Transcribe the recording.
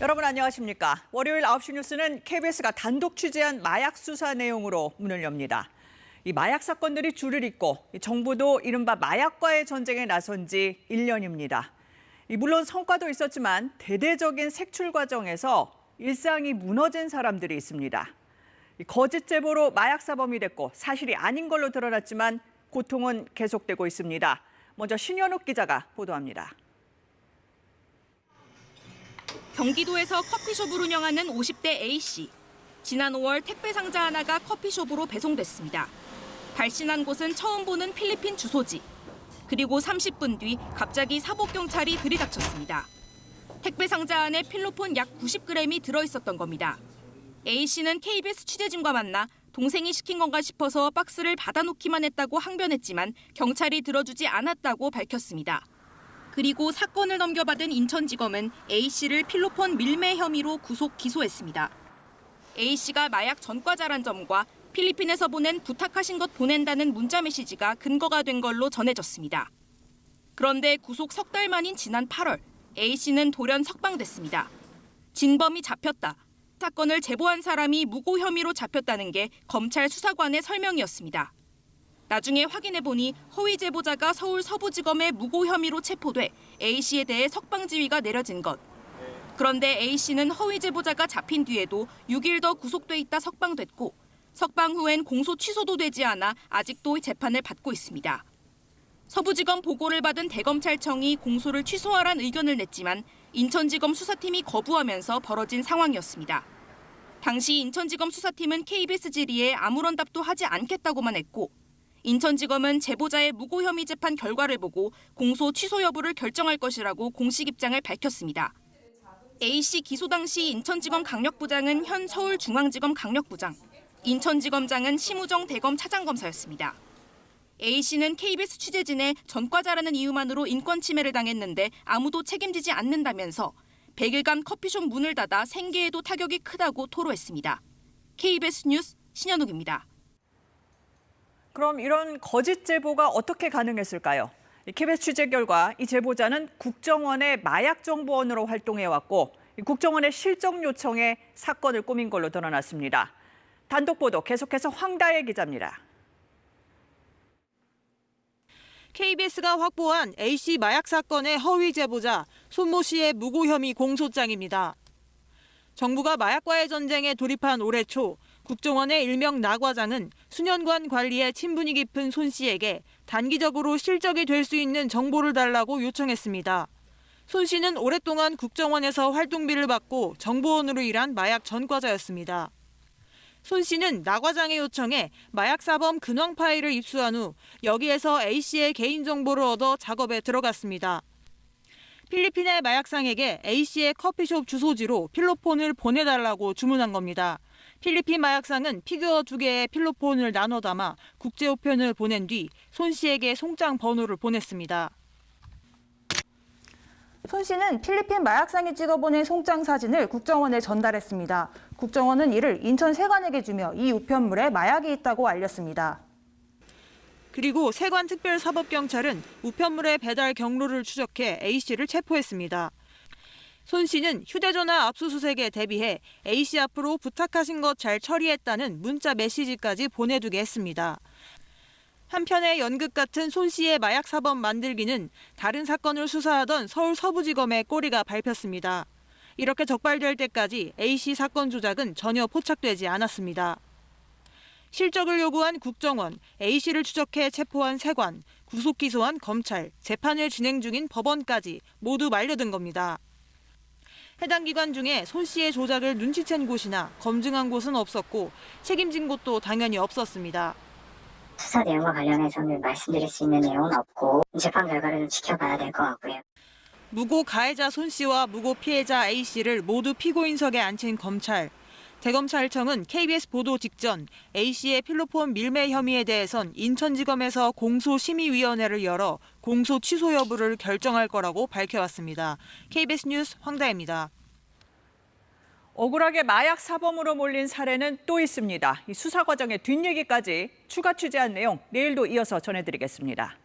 여러분 안녕하십니까? 월요일 9시 뉴스는 KBS가 단독 취재한 마약 수사 내용으로 문을 엽니다. 이 마약 사건들이 줄을 잇고 정부도 이른바 마약과의 전쟁에 나선 지 1년입니다. 물론 성과도 있었지만 대대적인 색출 과정에서 일상이 무너진 사람들이 있습니다. 거짓 제보로 마약 사범이 됐고 사실이 아닌 걸로 드러났지만 고통은 계속되고 있습니다. 먼저 신현욱 기자가 보도합니다. 경기도에서 커피숍을 운영하는 50대 A씨. 지난 5월 택배 상자 하나가 커피숍으로 배송됐습니다. 발신한 곳은 처음 보는 필리핀 주소지. 그리고 30분 뒤 갑자기 사복경찰이 들이닥쳤습니다. 택배 상자 안에 필로폰 약 90g이 들어있었던 겁니다. A씨는 KBS 취재진과 만나 동생이 시킨 건가 싶어서 박스를 받아놓기만 했다고 항변했지만 경찰이 들어주지 않았다고 밝혔습니다. 그리고 사건을 넘겨받은 인천지검은 A씨를 필로폰 밀매 혐의로 구속 기소했습니다. A씨가 마약 전과자란 점과 필리핀에서 보낸 부탁하신 것 보낸다는 문자 메시지가 근거가 된 걸로 전해졌습니다. 그런데 구속 석 달 만인 지난 8월, A씨는 돌연 석방됐습니다. 진범이 잡혔다. 사건을 제보한 사람이 무고 혐의로 잡혔다는 게 검찰 수사관의 설명이었습니다. 나중에 확인해보니 허위 제보자가 서울 서부지검의 무고 혐의로 체포돼 A씨에 대해 석방 지휘가 내려진 것. 그런데 A씨는 허위 제보자가 잡힌 뒤에도 6일 더 구속돼 있다 석방됐고 석방 후엔 공소 취소도 되지 않아 아직도 재판을 받고 있습니다. 서부지검 보고를 받은 대검찰청이 공소를 취소하란 의견을 냈지만 인천지검 수사팀이 거부하면서 벌어진 상황이었습니다. 당시 인천지검 수사팀은 KBS 질의에 아무런 답도 하지 않겠다고만 했고 인천지검은 제보자의 무고 혐의 재판 결과를 보고 공소 취소 여부를 결정할 것이라고 공식 입장을 밝혔습니다. A씨 기소 당시 인천지검 강력부장은 현 서울중앙지검 강력부장, 인천지검장은 심우정 대검 차장검사였습니다. A씨는 KBS 취재진에 전과자라는 이유만으로 인권 침해를 당했는데 아무도 책임지지 않는다면서 100일간 커피숍 문을 닫아 생계에도 타격이 크다고 토로했습니다. KBS 뉴스 신현욱입니다. 그럼 이런 거짓 제보가 어떻게 가능했을까요? KBS 취재 결과 이 제보자는 국정원의 마약정보원으로 활동해왔고 국정원의 실적 요청에 사건을 꾸민 걸로 드러났습니다. 단독 보도 계속해서 황다혜 기자입니다. KBS가 확보한 A씨 마약 사건의 허위 제보자 손모 씨의 무고 혐의 공소장입니다. 정부가 마약과의 전쟁에 돌입한 올해 초 국정원의 일명 나과장은 수년간 관리에 친분이 깊은 손 씨에게 단기적으로 실적이 될 수 있는 정보를 달라고 요청했습니다. 손 씨는 오랫동안 국정원에서 활동비를 받고 정보원으로 일한 마약 전과자였습니다. 손 씨는 나과장의 요청에 마약 사범 근황 파일을 입수한 후 여기에서 A씨의 개인정보를 얻어 작업에 들어갔습니다. 필리핀의 마약상에게 A씨의 커피숍 주소지로 필로폰을 보내달라고 주문한 겁니다. 필리핀 마약상은 피규어 2개의 필로폰을 나눠 담아 국제우편을 보낸 뒤 손 씨에게 송장 번호를 보냈습니다. 손 씨는 필리핀 마약상이 찍어보낸 송장 사진을 국정원에 전달했습니다. 국정원은 이를 인천 세관에게 주며 이 우편물에 마약이 있다고 알렸습니다. 그리고 세관특별사법경찰은 우편물의 배달 경로를 추적해 A씨를 체포했습니다. 손 씨는 휴대전화 압수수색에 대비해 A씨 앞으로 부탁하신 것 잘 처리했다는 문자 메시지까지 보내두게 했습니다. 한편의 연극 같은 손 씨의 마약 사범 만들기는 다른 사건을 수사하던 서울 서부지검의 꼬리가 밟혔습니다. 이렇게 적발될 때까지 A씨 사건 조작은 전혀 포착되지 않았습니다. 실적을 요구한 국정원, A씨를 추적해 체포한 세관, 구속 기소한 검찰, 재판을 진행 중인 법원까지 모두 말려든 겁니다. 해당 기관 중에 손 씨의 조작을 눈치챈 곳이나 검증한 곳은 없었고 책임진 곳도 당연히 없었습니다. 수사 내용과 관련해서는 말씀드릴 수 있는 내용은 없고 재판 결과를 좀 지켜봐야 될 것 같고요. 무고 가해자 손 씨와 무고 피해자 A 씨를 모두 피고인석에 앉힌 검찰. 대검찰청은 KBS 보도 직전 A 씨의 필로폰 밀매 혐의에 대해선 인천지검에서 공소심의위원회를 열어 공소 취소 여부를 결정할 거라고 밝혀왔습니다. KBS 뉴스 황다혜입니다. 억울하게 마약 사범으로 몰린 사례는 또 있습니다. 이 수사 과정의 뒷얘기까지 추가 취재한 내용 내일도 이어서 전해드리겠습니다.